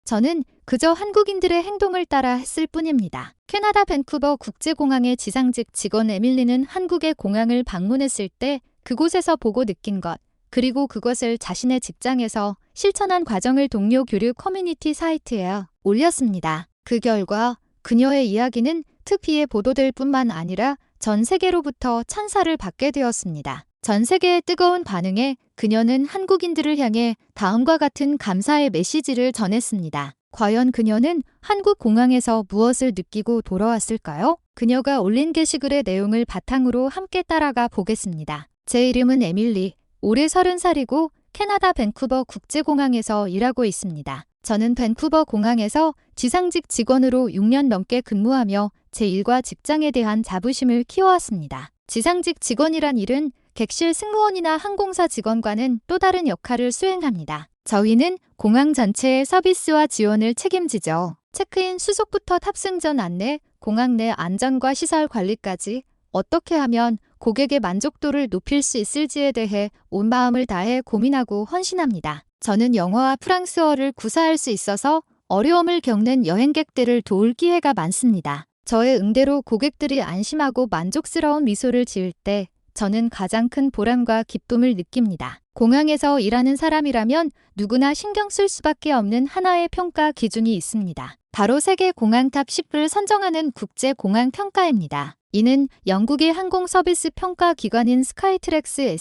저는 그저 한국인들의 행동을 따라 했을 뿐입니다. 캐나다 밴쿠버 국제공항의 지상직 직원 에밀리는 한국의 공항을 방문했을 때 그곳에서 보고 느낀 것, 그리고 그것을 자신의 직장에서 실천한 과정을 동료 교류 커뮤니티 사이트에 올렸습니다. 그 결과 그녀의 이야기는 특히에 보도될 뿐만 아니라 전 세계로부터 찬사를 받게 되었습니다. 전 세계의 뜨거운 반응에 그녀는 한국인들을 향해 다음과 같은 감사의 메시지를 전했습니다. 과연 그녀는 한국 공항에서 무엇을 느끼고 돌아왔을까요? 그녀가 올린 게시글의 내용을 바탕으로 함께 따라가 보겠습니다. 제 이름은 에밀리. 올해 30살이고 캐나다 밴쿠버 국제공항에서 일하고 있습니다. 저는 밴쿠버 공항에서 지상직 직원으로 6년 넘게 근무하며 제 일과 직장에 대한 자부심을 키워왔습니다. 지상직 직원이란 일은 객실 승무원이나 항공사 직원과는 또 다른 역할을 수행합니다. 저희는 공항 전체의 서비스와 지원을 책임지죠. 체크인 수속부터 탑승 전 안내, 공항 내 안전과 시설 관리까지 어떻게 하면 고객의 만족도를 높일 수 있을지에 대해 온 마음을 다해 고민하고 헌신합니다. 저는 영어와 프랑스어를 구사할 수 있어서 어려움을 겪는 여행객들을 도울 기회가 많습니다. 저의 응대로 고객들이 안심하고 만족스러운 미소를 지을 때 저는 가장 큰 보람과 기쁨을 느낍니다. 공항에서 일하는 사람이라면 누구나 신경 쓸 수밖에 없는 하나의 평가 기준이 있습니다. 바로 세계 공항 탑 10을 선정하는 국제공항 평가입니다. 이는 영국의 항공 서비스 평가 기관인 스카이트랙스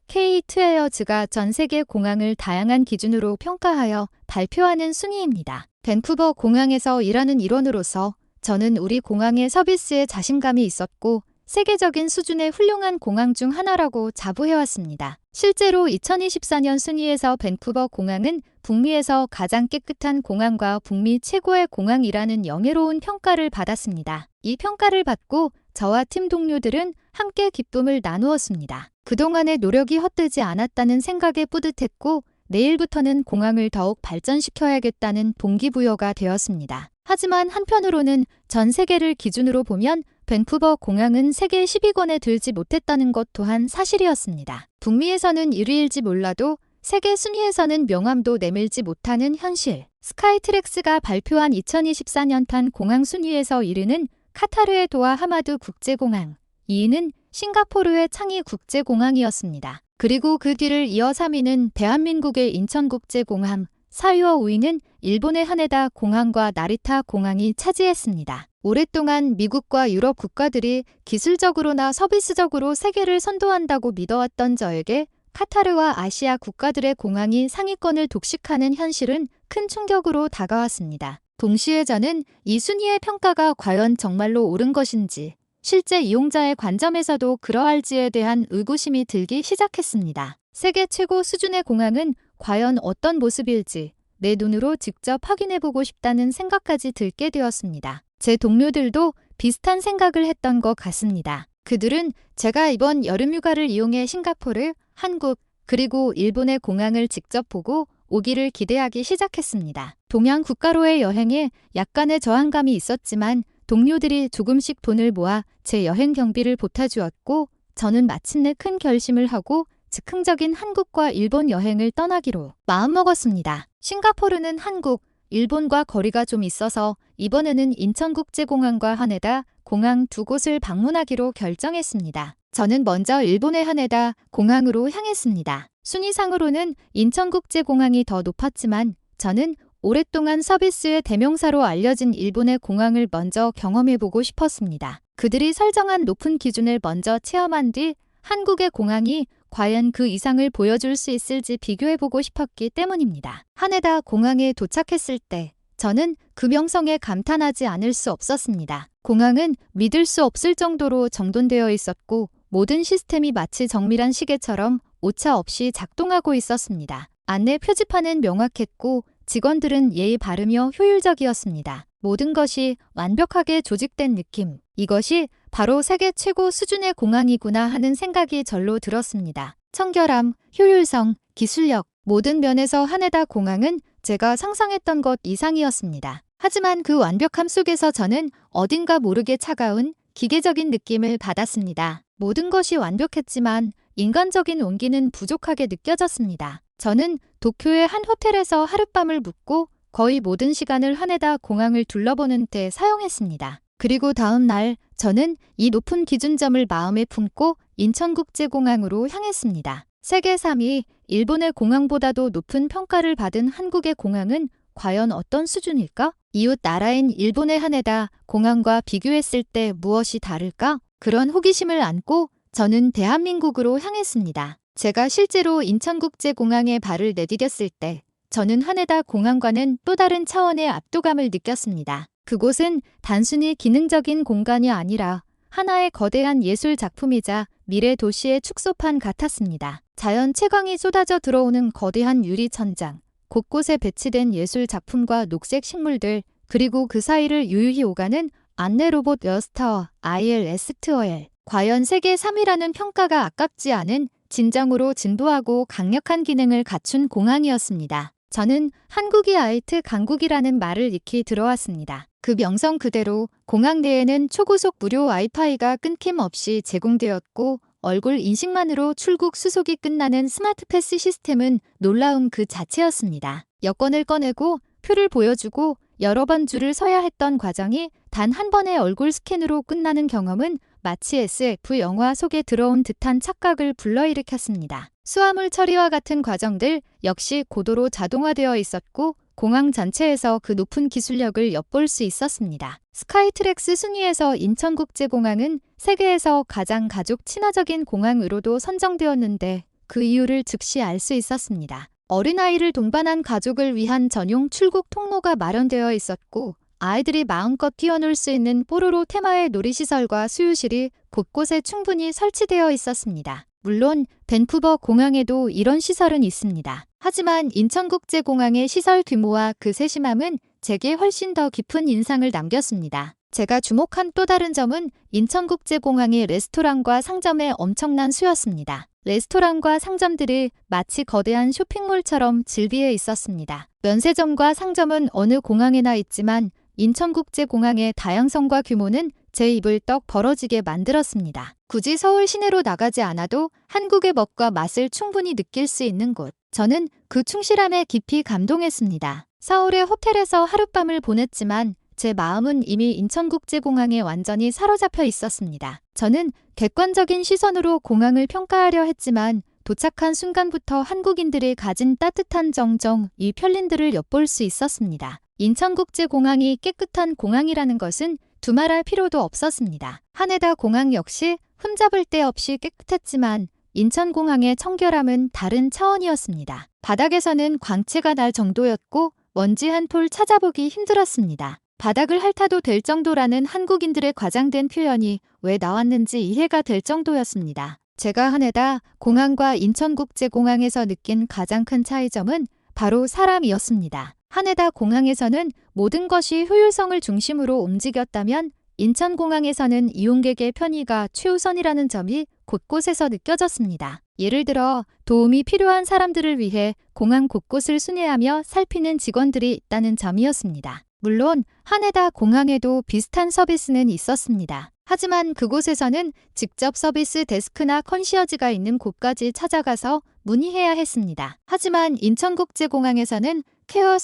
SK2에어즈가 전 세계 공항을 다양한 기준으로 평가하여 발표하는 순위입니다. 밴쿠버 공항에서 일하는 일원으로서 저는 우리 공항의 서비스에 자신감이 있었고 세계적인 수준의 훌륭한 공항 중 하나라고 자부해왔습니다. 실제로 2024년 순위에서 밴쿠버 공항은 북미에서 가장 깨끗한 공항과 북미 최고의 공항이라는 영예로운 평가를 받았습니다. 이 평가를 받고 저와 팀 동료들은 함께 기쁨을 나누었습니다. 그동안의 노력이 헛되지 않았다는 생각에 뿌듯했고 내일부터는 공항을 더욱 발전시켜야겠다는 동기부여가 되었습니다. 하지만 한편으로는 전 세계를 기준으로 보면 밴쿠버 공항은 세계 10위권에 들지 못했다는 것 또한 사실이었습니다. 북미에서는 1위일지 몰라도 세계 순위에서는 명함도 내밀지 못하는 현실. 스카이트랙스가 발표한 2024년판 공항 순위에서 1위는 카타르의 도하 하마드 국제공항, 2위는 싱가포르의 창이 국제공항이었습니다. 그리고 그 뒤를 이어 3위는 대한민국의 인천국제공항, 4위와 5위는 일본의 하네다 공항과 나리타 공항이 차지했습니다. 오랫동안 미국과 유럽 국가들이 기술적으로나 서비스적으로 세계를 선도한다고 믿어왔던 저에게 카타르와 아시아 국가들의 공항이 상위권을 독식하는 현실은 큰 충격으로 다가왔습니다. 동시에 저는 이 순위의 평가가 과연 정말로 옳은 것인지, 실제 이용자의 관점에서도 그러할지에 대한 의구심이 들기 시작했습니다. 세계 최고 수준의 공항은 과연 어떤 모습일지 내 눈으로 직접 확인해보고 싶다는 생각까지 들게 되었습니다. 제 동료들도 비슷한 생각을 했던 것 같습니다. 그들은 제가 이번 여름휴가를 이용해 싱가포르, 한국, 그리고 일본의 공항을 직접 보고 오기를 기대하기 시작했습니다. 동양 국가로의 여행에 약간의 저항감이 있었지만 동료들이 조금씩 돈을 모아 제 여행 경비를 보태주었고 저는 마침내 큰 결심을 하고 즉흥적인 한국과 일본 여행을 떠나기로 마음먹었습니다. 싱가포르는 한국, 일본과 거리가 좀 있어서 이번에는 인천국제공항과 하네다 공항 두 곳을 방문하기로 결정했습니다. 저는 먼저 일본의 하네다 공항으로 향했습니다. 순위상으로는 인천국제공항이 더 높았지만 저는 오랫동안 서비스의 대명사로 알려진 일본의 공항을 먼저 경험해보고 싶었습니다. 그들이 설정한 높은 기준을 먼저 체험한 뒤 한국의 공항이 과연 그 이상을 보여줄 수 있을지 비교해보고 싶었기 때문입니다. 하네다 공항에 도착했을 때 저는 그 명성에 감탄하지 않을 수 없었습니다. 공항은 믿을 수 없을 정도로 정돈되어 있었고 모든 시스템이 마치 정밀한 시계처럼 오차 없이 작동하고 있었습니다. 안내 표지판은 명확했고 직원들은 예의 바르며 효율적이었습니다. 모든 것이 완벽하게 조직된 느낌. 이것이 바로 세계 최고 수준의 공항이구나 하는 생각이 절로 들었습니다. 청결함, 효율성, 기술력, 모든 면에서 하네다 공항은 제가 상상했던 것 이상이었습니다. 하지만 그 완벽함 속에서 저는 어딘가 모르게 차가운 기계적인 느낌을 받았습니다. 모든 것이 완벽했지만 인간적인 온기는 부족하게 느껴졌습니다. 저는 도쿄의 한 호텔에서 하룻밤을 묵고 거의 모든 시간을 하네다 공항을 둘러보는 데 사용했습니다. 그리고 다음 날 저는 이 높은 기준점을 마음에 품고 인천국제공항으로 향했습니다. 세계 3위, 일본의 공항보다도 높은 평가를 받은 한국의 공항은 과연 어떤 수준일까? 이웃 나라인 일본의 하네다 공항과 비교했을 때 무엇이 다를까? 그런 호기심을 안고 저는 대한민국으로 향했습니다. 제가 실제로 인천국제공항에 발을 내디뎠을 때 저는 하네다 공항과는 또 다른 차원의 압도감을 느꼈습니다. 그곳은 단순히 기능적인 공간이 아니라 하나의 거대한 예술 작품이자 미래 도시의 축소판 같았습니다. 자연 채광이 쏟아져 들어오는 거대한 유리 천장, 곳곳에 배치된 예술 작품과 녹색 식물들, 그리고 그 사이를 유유히 오가는 안내 로봇 에어스타워 ILS-2OL. 과연 세계 3위라는 평가가 아깝지 않은 진정으로 진보하고 강력한 기능을 갖춘 공항이었습니다. 저는 한국이 아이트 강국이라는 말을 익히 들어왔습니다. 그 명성 그대로 공항 내에는 초고속 무료 와이파이가 끊김없이 제공되었고 얼굴 인식만으로 출국 수속이 끝나는 스마트 패스 시스템은 놀라움 그 자체였습니다. 여권을 꺼내고 표를 보여주고 여러 번 줄을 서야 했던 과정이 단 한 번의 얼굴 스캔으로 끝나는 경험은 마치 SF 영화 속에 들어온 듯한 착각을 불러일으켰습니다. 수화물 처리와 같은 과정들 역시 고도로 자동화되어 있었고 공항 전체에서 그 높은 기술력을 엿볼 수 있었습니다. 스카이트랙스 순위에서 인천국제공항은 세계에서 가장 가족 친화적인 공항으로도 선정되었는데 그 이유를 즉시 알 수 있었습니다. 어린아이를 동반한 가족을 위한 전용 출국 통로가 마련되어 있었고 아이들이 마음껏 뛰어놀 수 있는 뽀로로 테마의 놀이시설과 수유실이 곳곳에 충분히 설치되어 있었습니다. 물론 밴쿠버 공항에도 이런 시설은 있습니다. 하지만 인천국제공항의 시설 규모와 그 세심함은 제게 훨씬 더 깊은 인상을 남겼습니다. 제가 주목한 또 다른 점은 인천국제공항의 레스토랑과 상점의 엄청난 수였습니다. 레스토랑과 상점들이 마치 거대한 쇼핑몰처럼 즐비해 있었습니다. 면세점과 상점은 어느 공항에나 있지만 인천국제공항의 다양성과 규모는 제 입을 떡 벌어지게 만들었습니다. 굳이 서울 시내로 나가지 않아도 한국의 멋과 맛을 충분히 느낄 수 있는 곳. 저는 그 충실함에 깊이 감동했습니다. 서울의 호텔에서 하룻밤을 보냈지만 제 마음은 이미 인천국제공항에 완전히 사로잡혀 있었습니다. 저는 객관적인 시선으로 공항을 평가하려 했지만 도착한 순간부터 한국인들이 가진 따뜻한 정정, 이 편린들을 엿볼 수 있었습니다. 인천국제공항이 깨끗한 공항이라는 것은 두말할 필요도 없었습니다. 하네다 공항 역시 흠잡을 데 없이 깨끗했지만 인천공항의 청결함은 다른 차원이었습니다. 바닥에서는 광채가 날 정도였고 먼지 한 톨 찾아보기 힘들었습니다. 바닥을 핥아도 될 정도라는 한국인들의 과장된 표현이 왜 나왔는지 이해가 될 정도였습니다. 제가 하네다 공항과 인천국제공항에서 느낀 가장 큰 차이점은 바로 사람이었습니다. 하네다 공항에서는 모든 것이 효율성을 중심으로 움직였다면 인천공항에서는 이용객의 편의가 최우선이라는 점이 곳곳에서 느껴졌습니다. 예를 들어 도움이 필요한 사람들을 위해 공항 곳곳을 순회하며 살피는 직원들이 있다는 점이었습니다. 물론 하네다 공항에도 비슷한 서비스는 있었습니다. 하지만 그곳에서는 직접 서비스 데스크나 컨시어지가 있는 곳까지 찾아가서 문의해야 했습니다. 하지만 인천국제공항에서는 케어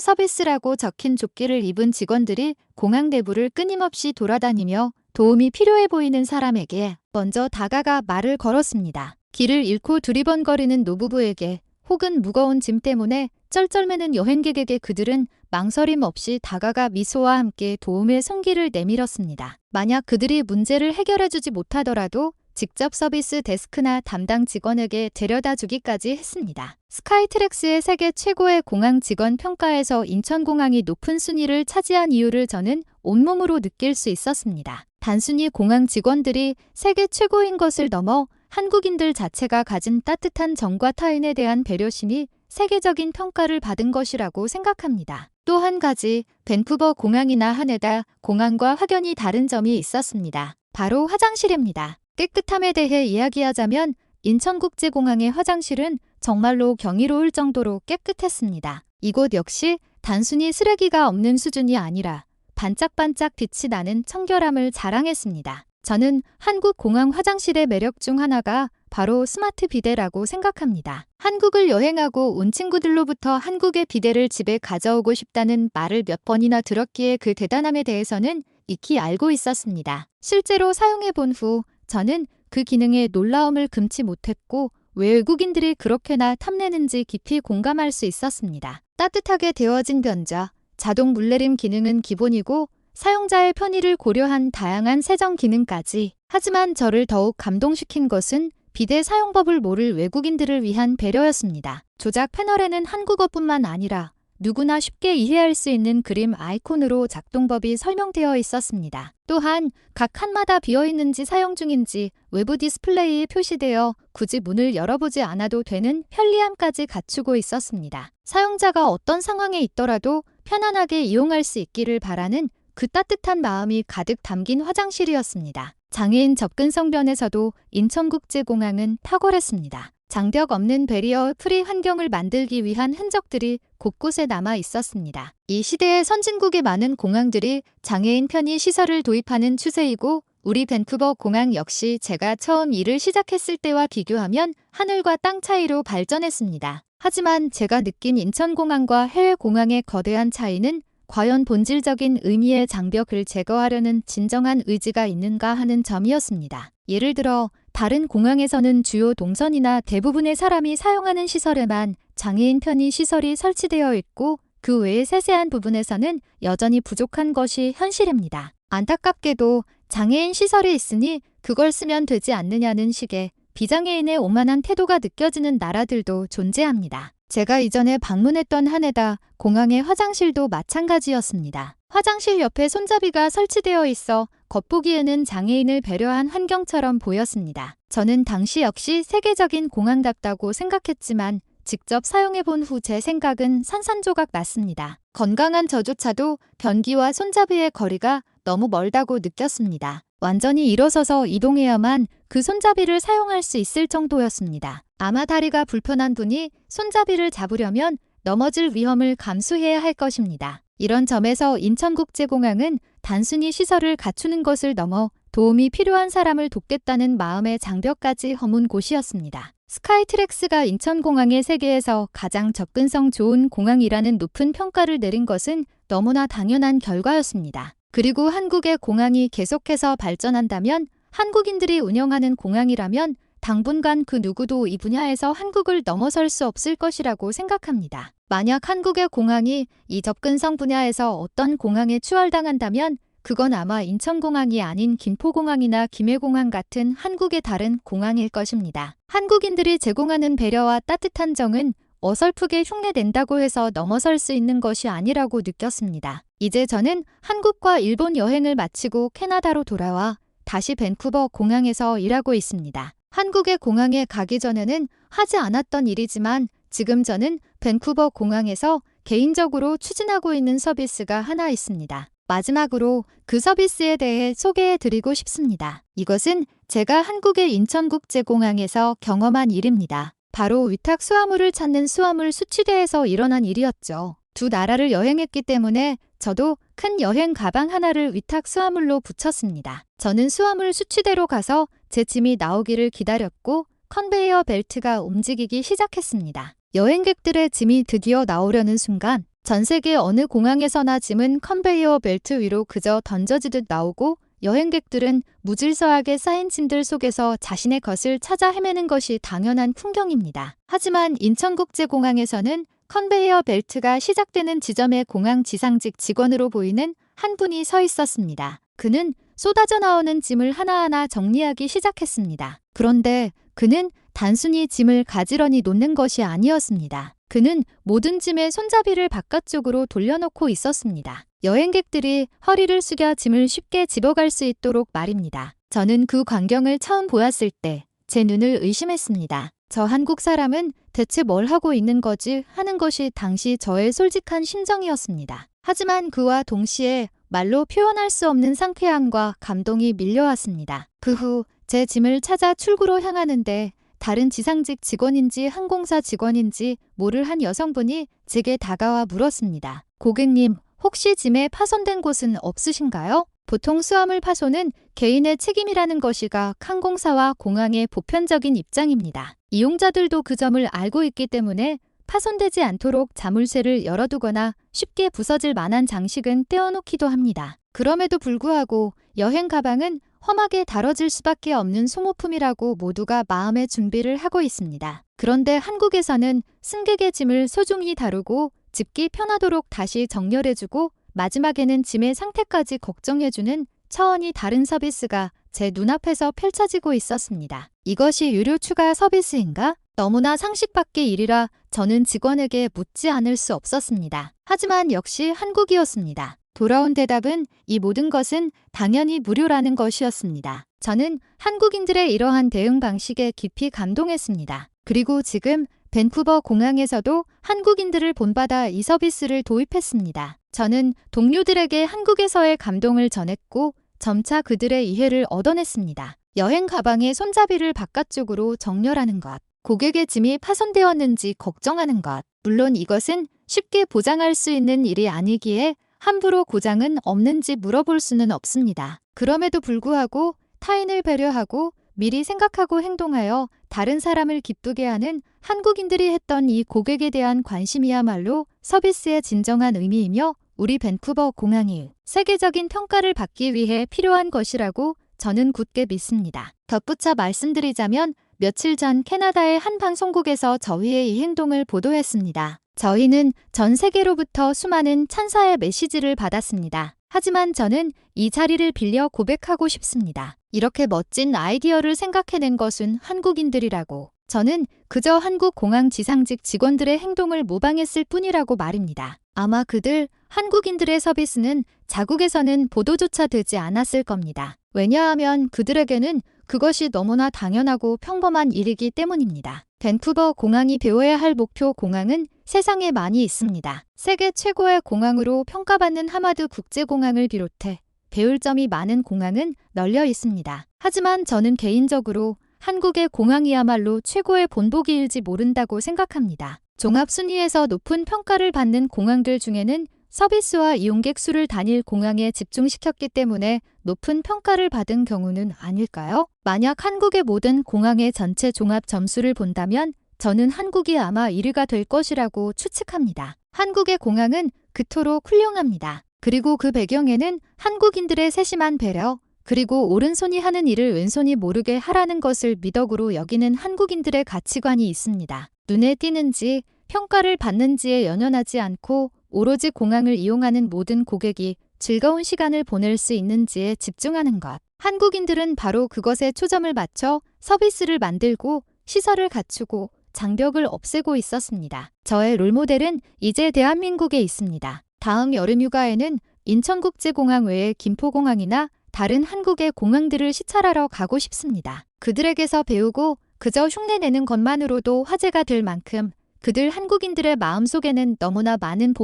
서비스라고 적힌 조끼를 입은 직원들이 공항 내부를 끊임없이 돌아다니며 도움이 필요해 보이는 사람에게 먼저 다가가 말을 걸었습니다. 길을 잃고 두리번거리는 노부부에게 혹은 무거운 짐 때문에 쩔쩔매는 여행객에게 그들은 망설임 없이 다가가 미소와 함께 도움의 손길을 내밀었습니다. 만약 그들이 문제를 해결해주지 못하더라도 직접 서비스 데스크나 담당 직원에게 데려다 주기까지 했습니다. 스카이트랙스의 세계 최고의 공항 직원 평가에서 인천공항이 높은 순위를 차지한 이유를 저는 온몸으로 느낄 수 있었습니다. 단순히 공항 직원들이 세계 최고인 것을 넘어 한국인들 자체가 가진 따뜻한 정과 타인에 대한 배려심이 세계적인 평가를 받은 것이라고 생각합니다. 또 한 가지, 밴쿠버 공항이나 하네다 공항과 확연히 다른 점이 있었습니다. 바로 화장실입니다. 깨끗함에 대해 이야기하자면 인천국제공항의 화장실은 정말로 경이로울 정도로 깨끗했습니다. 이곳 역시 단순히 쓰레기가 없는 수준이 아니라 반짝반짝 빛이 나는 청결함을 자랑했습니다. 저는 한국 공항 화장실의 매력 중 하나가 바로 스마트 비데라고 생각합니다. 한국을 여행하고 온 친구들로부터 한국의 비데를 집에 가져오고 싶다는 말을 몇 번이나 들었기에 그 대단함에 대해서는 익히 알고 있었습니다. 실제로 사용해 본 후 저는 그 기능의 놀라움을 금치 못했고 왜 외국인들이 그렇게나 탐내는지 깊이 공감할 수 있었습니다. 따뜻하게 데워진 변자, 자동 물내림 기능은 기본이고 사용자의 편의를 고려한 다양한 세정 기능까지. 하지만 저를 더욱 감동시킨 것은 비데 사용법을 모를 외국인들을 위한 배려였습니다. 조작 패널에는 한국어뿐만 아니라 누구나 쉽게 이해할 수 있는 그림 아이콘으로 작동법이 설명되어 있었습니다. 또한 각 칸마다 비어있는지 사용 중인지 외부 디스플레이에 표시되어 굳이 문을 열어보지 않아도 되는 편리함까지 갖추고 있었습니다. 사용자가 어떤 상황에 있더라도 편안하게 이용할 수 있기를 바라는 그 따뜻한 마음이 가득 담긴 화장실이었습니다. 장애인 접근성 면에서도 인천국제공항은 탁월했습니다. 장벽 없는 베리어 프리 환경을 만들기 위한 흔적들이 곳곳에 남아 있었습니다. 이 시대의 선진국의 많은 공항들이 장애인 편의 시설을 도입하는 추세이고 우리 밴쿠버 공항 역시 제가 처음 일을 시작했을 때와 비교하면 하늘과 땅 차이로 발전했습니다. 하지만 제가 느낀 인천공항과 해외공항의 거대한 차이는 과연 본질적인 의미의 장벽을 제거하려는 진정한 의지가 있는가 하는 점이었습니다. 예를 들어 다른 공항에서는 주요 동선이나 대부분의 사람이 사용하는 시설에만 장애인 편의 시설이 설치되어 있고 그 외의 세세한 부분에서는 여전히 부족한 것이 현실입니다. 안타깝게도 장애인 시설이 있으니 그걸 쓰면 되지 않느냐는 식의 비장애인의 오만한 태도가 느껴지는 나라들도 존재합니다. 제가 이전에 방문했던 한에다 공항의 화장실도 마찬가지였습니다. 화장실 옆에 손잡이가 설치되어 있어 겉보기에는 장애인을 배려한 환경처럼 보였습니다. 저는 당시 역시 세계적인 공항답다고 생각했지만 직접 사용해본 후 제 생각은 산산조각 났습니다. 건강한 저조차도 변기와 손잡이의 거리가 너무 멀다고 느꼈습니다. 완전히 일어서서 이동해야만 그 손잡이를 사용할 수 있을 정도였습니다. 아마 다리가 불편한 분이 손잡이를 잡으려면 넘어질 위험을 감수해야 할 것입니다. 이런 점에서 인천국제공항은 단순히 시설을 갖추는 것을 넘어 도움이 필요한 사람을 돕겠다는 마음의 장벽까지 허문 곳이었습니다. 스카이트랙스가 인천공항의 세계에서 가장 접근성 좋은 공항이라는 높은 평가를 내린 것은 너무나 당연한 결과였습니다. 그리고 한국의 공항이 계속해서 발전한다면 한국인들이 운영하는 공항이라면 당분간 그 누구도 이 분야에서 한국을 넘어설 수 없을 것이라고 생각합니다. 만약 한국의 공항이 이 접근성 분야에서 어떤 공항에 추월당한다면 그건 아마 인천공항이 아닌 김포공항이나 김해공항 같은 한국의 다른 공항일 것입니다. 한국인들이 제공하는 배려와 따뜻한 정은 어설프게 흉내낸다고 해서 넘어설 수 있는 것이 아니라고 느꼈습니다. 이제 저는 한국과 일본 여행을 마치고 캐나다로 돌아와 다시 밴쿠버 공항에서 일하고 있습니다. 한국의 공항에 가기 전에는 하지 않았던 일이지만 지금 저는 밴쿠버 공항에서 개인적으로 추진하고 있는 서비스가 하나 있습니다. 마지막으로 그 서비스에 대해 소개해드리고 싶습니다. 이것은 제가 한국의 인천국제공항에서 경험한 일입니다. 바로 위탁 수화물을 찾는 수화물 수취대에서 일어난 일이었죠. 두 나라를 여행했기 때문에 저도 큰 여행 가방 하나를 위탁 수화물로 붙였습니다. 저는 수화물 수취대로 가서 제 짐이 나오기를 기다렸고 컨베이어 벨트가 움직이기 시작했습니다. 여행객들의 짐이 드디어 나오려는 순간 전 세계 어느 공항에서나 짐은 컨베이어 벨트 위로 그저 던져지듯 나오고 여행객들은 무질서하게 쌓인 짐들 속에서 자신의 것을 찾아 헤매는 것이 당연한 풍경입니다. 하지만 인천국제공항에서는 컨베이어 벨트가 시작되는 지점의 공항 지상직 직원으로 보이는 한 분이 서 있었습니다. 그는 쏟아져 나오는 짐을 하나하나 정리하기 시작했습니다. 그런데 그는 단순히 짐을 가지런히 놓는 것이 아니었습니다. 그는 모든 짐의 손잡이를 바깥쪽으로 돌려놓고 있었습니다. 여행객들이 허리를 숙여 짐을 쉽게 집어갈 수 있도록 말입니다. 저는 그 광경을 처음 보았을 때 제 눈을 의심했습니다. 저 한국 사람은 대체 뭘 하고 있는 거지 하는 것이 당시 저의 솔직한 심정이었습니다. 하지만 그와 동시에 말로 표현할 수 없는 상쾌함과 감동이 밀려왔습니다. 그 후 제 짐을 찾아 출구로 향하는데 다른 지상직 직원인지 항공사 직원인지 모를 한 여성분이 제게 다가와 물었습니다. 고객님, 혹시 짐에 파손된 곳은 없으신가요? 보통 수화물 파손은 개인의 책임이라는 것이가 항공사와 공항의 보편적인 입장입니다. 이용자들도 그 점을 알고 있기 때문에 파손되지 않도록 자물쇠를 열어두거나 쉽게 부서질 만한 장식은 떼어놓기도 합니다. 그럼에도 불구하고 여행 가방은 험하게 다뤄질 수밖에 없는 소모품이라고 모두가 마음의 준비를 하고 있습니다. 그런데 한국에서는 승객의 짐을 소중히 다루고 집기 편하도록 다시 정렬해주고 마지막에는 짐의 상태까지 걱정해주는 차원이 다른 서비스가 제 눈앞에서 펼쳐지고 있었습니다. 이것이 유료 추가 서비스인가? 너무나 상식 밖의 일이라 저는 직원에게 묻지 않을 수 없었습니다. 하지만 역시 한국이었습니다. 돌아온 대답은 이 모든 것은 당연히 무료라는 것이었습니다. 저는 한국인들의 이러한 대응 방식에 깊이 감동했습니다. 그리고 지금 밴쿠버 공항에서도 한국인들을 본받아 이 서비스를 도입했습니다. 저는 동료들에게 한국에서의 감동을 전했고 점차 그들의 이해를 얻어냈습니다. 여행 가방의 손잡이를 바깥쪽으로 정렬하는 것, 고객의 짐이 파손되었는지 걱정하는 것. 물론 이것은 쉽게 보장할 수 있는 일이 아니기에 함부로 고장은 없는지 물어볼 수는 없습니다. 그럼에도 불구하고 타인을 배려하고 미리 생각하고 행동하여 다른 사람을 기쁘게 하는 한국인들이 했던 이 고객에 대한 관심이야말로 서비스의 진정한 의미이며 우리 밴쿠버 공항이 세계적인 평가를 받기 위해 필요한 것이라고 저는 굳게 믿습니다. 덧붙여 말씀드리자면 며칠 전 캐나다의 한 방송국에서 저희의 이 행동을 보도했습니다. 저희는 전 세계로부터 수많은 찬사의 메시지를 받았습니다. 하지만 저는 이 자리를 빌려 고백하고 싶습니다. 이렇게 멋진 아이디어를 생각해낸 것은 한국인들이라고. 저는 그저 한국 공항 지상직 직원들의 행동을 모방했을 뿐이라고 말입니다. 아마 그들 한국인들의 서비스는 자국에서는 보도조차 되지 않았을 겁니다. 왜냐하면 그들에게는 그것이 너무나 당연하고 평범한 일이기 때문입니다. 밴쿠버 공항이 배워야 할 목표 공항은 세상에 많이 있습니다. 세계 최고의 공항으로 평가받는 하마드 국제공항을 비롯해 배울 점이 많은 공항은 널려 있습니다. 하지만 저는 개인적으로 한국의 공항이야말로 최고의 본보기일지 모른다고 생각합니다. 종합순위에서 높은 평가를 받는 공항들 중에는 서비스와 이용객 수를 단일 공항에 집중시켰기 때문에 높은 평가를 받은 경우는 아닐까요? 만약 한국의 모든 공항의 전체 종합 점수를 본다면 저는 한국이 아마 1위가 될 것이라고 추측합니다. 한국의 공항은 그토록 훌륭합니다. 그리고 그 배경에는 한국인들의 세심한 배려, 그리고 오른손이 하는 일을 왼손이 모르게 하라는 것을 미덕으로 여기는 한국인들의 가치관이 있습니다. 눈에 띄는지 평가를 받는지에 연연하지 않고 오로지 공항을 이용하는 모든 고객이 즐거운 시간을 보낼 수 있는지에 집중하는 것. 한국인들은 바로 그것에 초점을 맞춰 서비스를 만들고 시설을 갖추고 장벽을 없애고 있었습니다. 저의 롤모델은 이제 대한민국에 있습니다. 다음 여름휴가에는 인천국제공항 외에 김포공항이나 다른 한국의 공항들을 시찰하러 가고 싶습니다. 그들에게서 배우고 그저 흉내내는 것만으로도 화제가 될 만큼 그들 한국인들의 마음속에는 너무나 많은